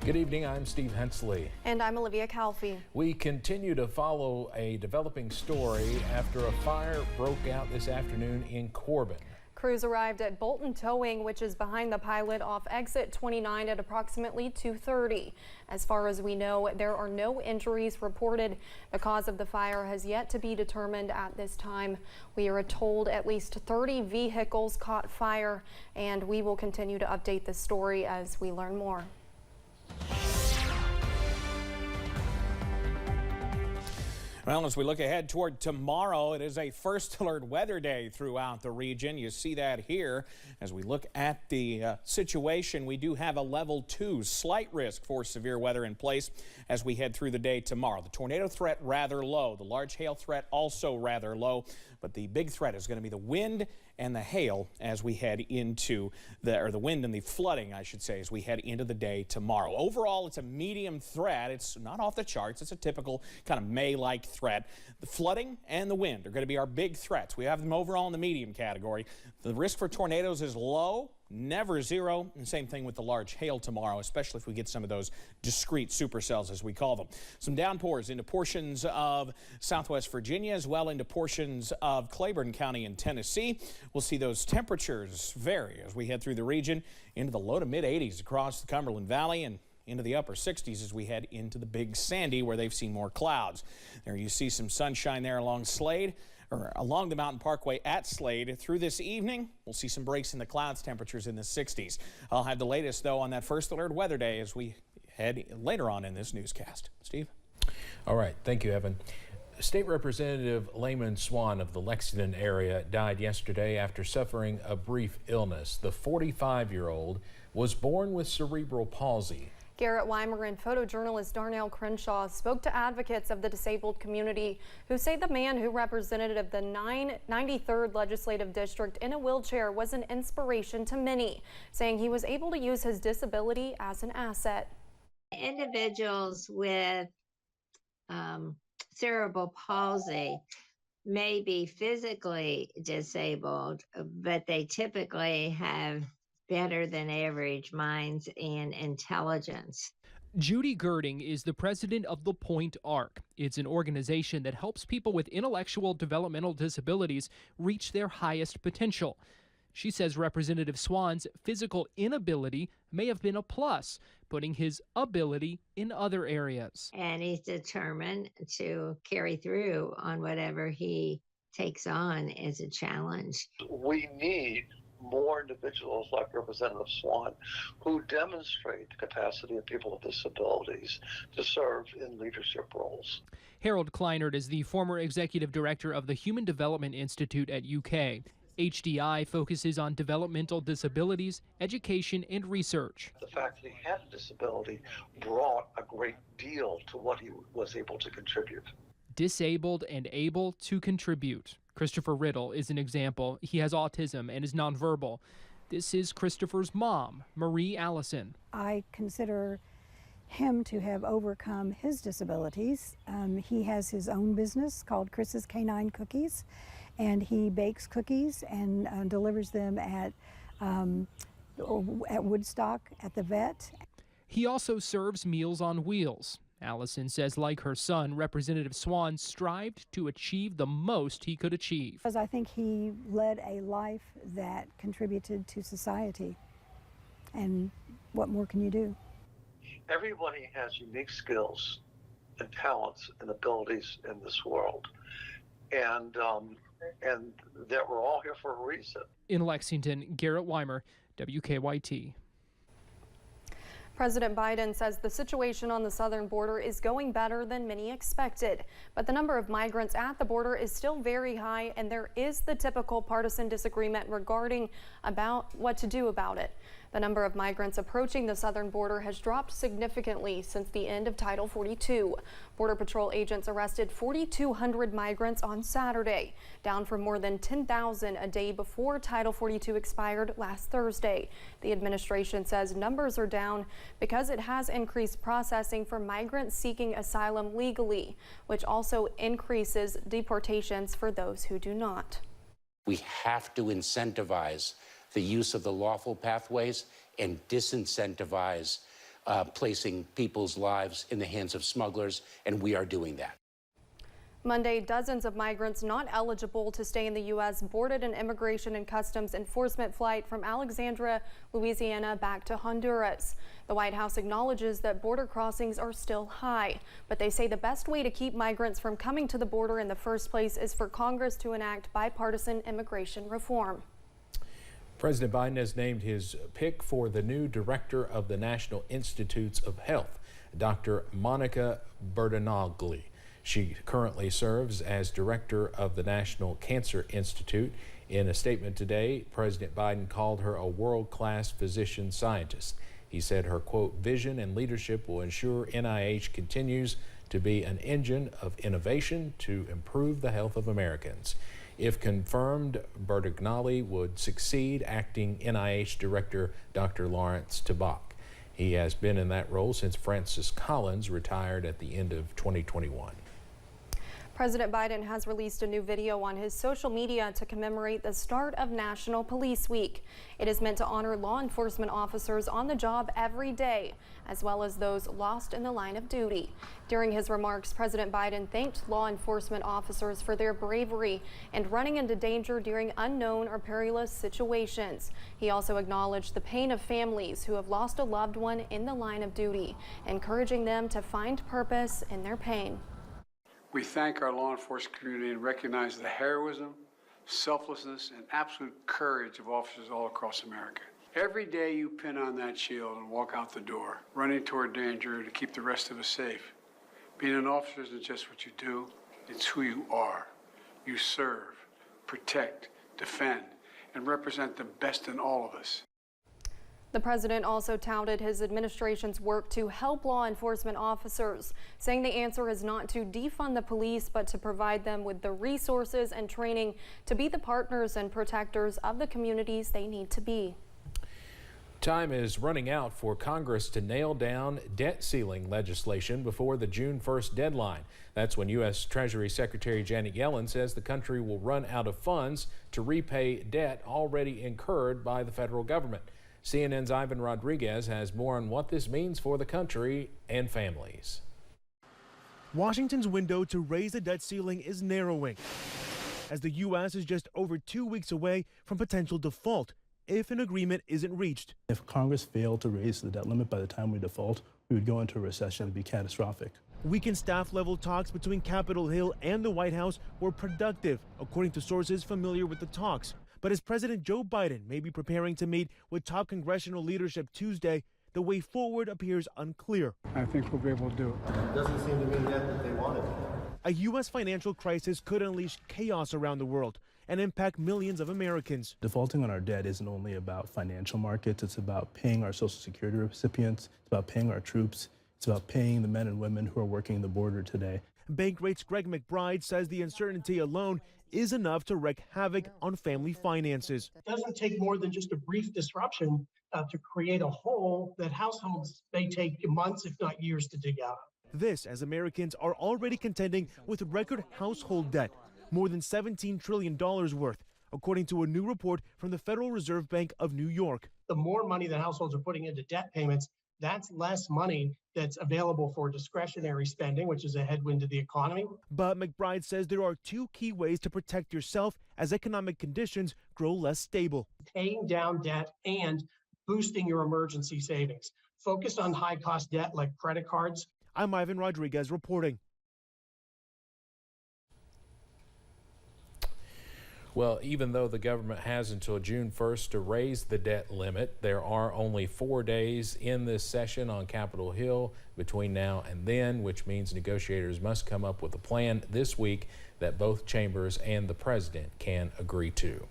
Good evening, I'm Steve Hensley. And I'm Olivia Calfee. We continue to follow a developing story after a fire broke out this afternoon in Corbin. Crews arrived at Bolton Towing, which is behind the pilot off exit 29 at approximately 2:30. As far as we know, there are no injuries reported. The cause of the fire has yet to be determined at this time. We are told at least 30 vehicles caught fire, and we will continue to update this story as we learn more. Well, as we look ahead toward tomorrow, it is a first alert weather day throughout the region. You see that here. As we look at the situation, we do have a level 2 slight risk for severe weather in place as we head through the day tomorrow. The tornado threat rather low. The large hail threat also rather low. But the big threat is going to be the wind and the hail as we head into the wind and the flooding, I should say, as we head into the day tomorrow. Overall, it's a medium threat. It's not off the charts. It's a typical kind of May-like threat. The flooding and the wind are going to be our big threats. We have them overall in the medium category. The risk for tornadoes is low, never zero, and same thing with the large hail tomorrow, especially if we get some of those discrete supercells, as we call them. Some downpours into portions of southwest Virginia, as well into portions of Claiborne County in Tennessee. We'll see those temperatures vary as we head through the region into the low to mid 80s across the Cumberland Valley and into the upper 60s as we head into the Big Sandy, where they've seen more clouds. There you see some sunshine there along Slade, or along the Mountain Parkway at Slade. Through this evening, we'll see some breaks in the clouds, temperatures in the 60s. I'll have the latest, though, on that first alert weather day as we head later on in this newscast. Steve? All right. Thank you, Evan. State Representative Layman Swann of the Lexington area died yesterday after suffering a brief illness. The 45-year-old was born with cerebral palsy. Garrett Weimer and photojournalist Darnell Crenshaw spoke to advocates of the disabled community who say the man who represented the 93rd Legislative District in a wheelchair was an inspiration to many, saying he was able to use his disability as an asset. Individuals with cerebral palsy may be physically disabled, but they typically have better than average minds and intelligence. Judy Girding is the president of the Point Arc. It's an organization that helps people with intellectual developmental disabilities reach their highest potential. She says Representative Swann's physical inability may have been a plus, putting his ability in other areas. And he's determined to carry through on whatever he takes on as a challenge. We need more individuals like Representative Swann who demonstrate the capacity of people with disabilities to serve in leadership roles. Harold Kleinert is the former executive director of the Human Development Institute at UK. HDI focuses on developmental disabilities, education, and research. The fact that he had a disability brought a great deal to what he was able to contribute. Disabled and able to contribute. Christopher Riddle is an example. He has autism and is nonverbal. This is Christopher's mom, Marie Allison. I consider him to have overcome his disabilities. He has his own business called Chris's Canine Cookies, and he bakes cookies and delivers them at Woodstock at the vet. He also serves Meals on Wheels. Allison says, like her son, Representative Swann strived to achieve the most he could achieve. Because I think he led a life that contributed to society. And what more can you do? Everybody has unique skills and talents and abilities in this world. And that we're all here for a reason. In Lexington, Garrett Weimer, WKYT. President Biden says the situation on the southern border is going better than many expected, but the number of migrants at the border is still very high, and there is the typical partisan disagreement regarding about what to do about it. The number of migrants approaching the southern border has dropped significantly since the end of Title 42. Border Patrol agents arrested 4,200 migrants on Saturday, down from more than 10,000 a day before Title 42 expired last Thursday. The administration says numbers are down because it has increased processing for migrants seeking asylum legally, which also increases deportations for those who do not. We have to incentivize the use of the lawful pathways and disincentivize placing people's lives in the hands of smugglers, and we are doing that. Monday, dozens of migrants not eligible to stay in the U.S. boarded an Immigration and Customs Enforcement flight from Alexandria, Louisiana back to Honduras. The White House acknowledges that border crossings are still high, but they say the best way to keep migrants from coming to the border in the first place is for Congress to enact bipartisan immigration reform. President Biden has named his pick for the new director of the National Institutes of Health, Dr. Monica Bertagnolli. She currently serves as director of the National Cancer Institute. In a statement today, President Biden called her a world-class physician scientist. He said her, quote, vision and leadership will ensure NIH continues to be an engine of innovation to improve the health of Americans. If confirmed, Bertagnolli would succeed acting NIH Director Dr. Lawrence Tabak. He has been in that role since Francis Collins retired at the end of 2021. President Biden has released a new video on his social media to commemorate the start of National Police Week. It is meant to honor law enforcement officers on the job every day, as well as those lost in the line of duty. During his remarks, President Biden thanked law enforcement officers for their bravery and running into danger during unknown or perilous situations. He also acknowledged the pain of families who have lost a loved one in the line of duty, encouraging them to find purpose in their pain. We thank our law enforcement community and recognize the heroism, selflessness, and absolute courage of officers all across America. Every day you pin on that shield and walk out the door, running toward danger to keep the rest of us safe. Being an officer isn't just what you do, it's who you are. You serve, protect, defend, and represent the best in all of us. The president also touted his administration's work to help law enforcement officers, saying the answer is not to defund the police, but to provide them with the resources and training to be the partners and protectors of the communities they need to be. Time is running out for Congress to nail down debt ceiling legislation before the June 1st deadline. That's when U.S. Treasury Secretary Janet Yellen says the country will run out of funds to repay debt already incurred by the federal government. CNN's Ivan Rodriguez has more on what this means for the country and families. Washington's window to raise the debt ceiling is narrowing, as the U.S. is just over 2 weeks away from potential default if an agreement isn't reached. If Congress failed to raise the debt limit by the time we default, we would go into a recession and be catastrophic. Weekend staff-level talks between Capitol Hill and the White House were productive, according to sources familiar with the talks. But as President Joe Biden may be preparing to meet with top congressional leadership Tuesday, the way forward appears unclear. I think we'll be able to do it. It doesn't seem to me yet that they want it. A U.S. financial crisis could unleash chaos around the world and impact millions of Americans. Defaulting on our debt isn't only about financial markets, it's about paying our Social Security recipients, it's about paying our troops, it's about paying the men and women who are working the border today. Bankrate's Greg McBride says the uncertainty alone is enough to wreak havoc on family finances. It doesn't take more than just a brief disruption to create a hole that households may take months, if not years, to dig out. This as Americans are already contending with record household debt, more than $17 trillion worth, according to a new report from the Federal Reserve Bank of New York. The more money that households are putting into debt payments, that's less money that's available for discretionary spending, which is a headwind to the economy. But McBride says there are two key ways to protect yourself as economic conditions grow less stable. Paying down debt and boosting your emergency savings. Focus on high-cost debt like credit cards. I'm Ivan Rodriguez reporting. Well, even though the government has until June 1st to raise the debt limit, there are only 4 days in this session on Capitol Hill between now and then, which means negotiators must come up with a plan this week that both chambers and the president can agree to.